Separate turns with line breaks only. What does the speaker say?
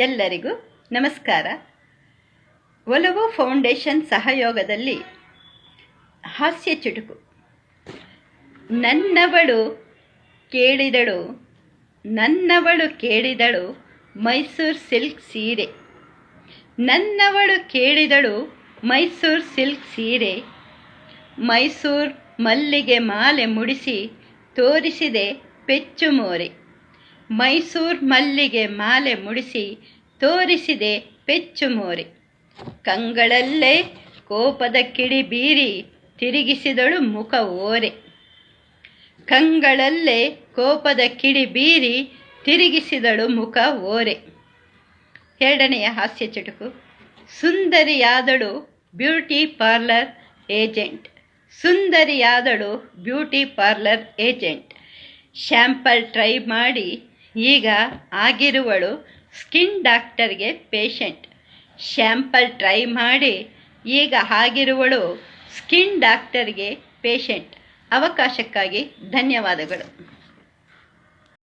ಎಲ್ಲರಿಗೂ ನಮಸ್ಕಾರ. ಒಲವು ಫೌಂಡೇಶನ್ ಸಹಯೋಗದಲ್ಲಿ ಹಾಸ್ಯ ಚುಟುಕು. ನನ್ನವಳು ಕೇಳಿದಳು ಮೈಸೂರು ಸಿಲ್ಕ್ ಸೀರೆ. ನನ್ನವಳು ಕೇಳಿದಳು ಮೈಸೂರು ಸಿಲ್ಕ್ ಸೀರೆ. ಮೈಸೂರು ಮಲ್ಲಿಗೆ ಮಾಲೆ ಮುಡಿಸಿ ತೋರಿಸಿದೆ ಪೆಚ್ಚು ಮೋರೆ. ಮೈಸೂರು ಮಲ್ಲಿಗೆ ಮಾಲೆ ಮುಡಿಸಿ ತೋರಿಸಿದೆ ಪೆಚ್ಚು ಮೋರೆ. ಕಂಗಳಲ್ಲೇ ಕೋಪದ ಕಿಡಿ ಬೀರಿ ತಿರುಗಿಸಿದಳು ಮುಖ ಓರೆ. ಕಂಗಳಲ್ಲೇ ಕೋಪದ ಕಿಡಿ ಬೀರಿ ತಿರುಗಿಸಿದಳು ಮುಖ ಓರೆ. ಎರಡನೆಯ ಹಾಸ್ಯ ಚುಟುಕು. ಸುಂದರಿಯಾದಳು ಬ್ಯೂಟಿ ಪಾರ್ಲರ್ ಏಜೆಂಟ್. ಸುಂದರಿಯಾದಳು beauty parlour agent. Sample try ಮಾಡಿ ಈಗ ಆಗಿರುವಳು ಸ್ಕಿನ್ ಡಾಕ್ಟರ್ಗೆ ಪೇಷಂಟ್. ಶ್ಯಾಂಪಲ್ ಟ್ರೈ ಮಾಡಿ ಈಗ ಆಗಿರುವಳು ಸ್ಕಿನ್ ಡಾಕ್ಟರ್ಗೆ ಪೇಷಂಟ್. ಅವಕಾಶಕ್ಕಾಗಿ ಧನ್ಯವಾದಗಳು.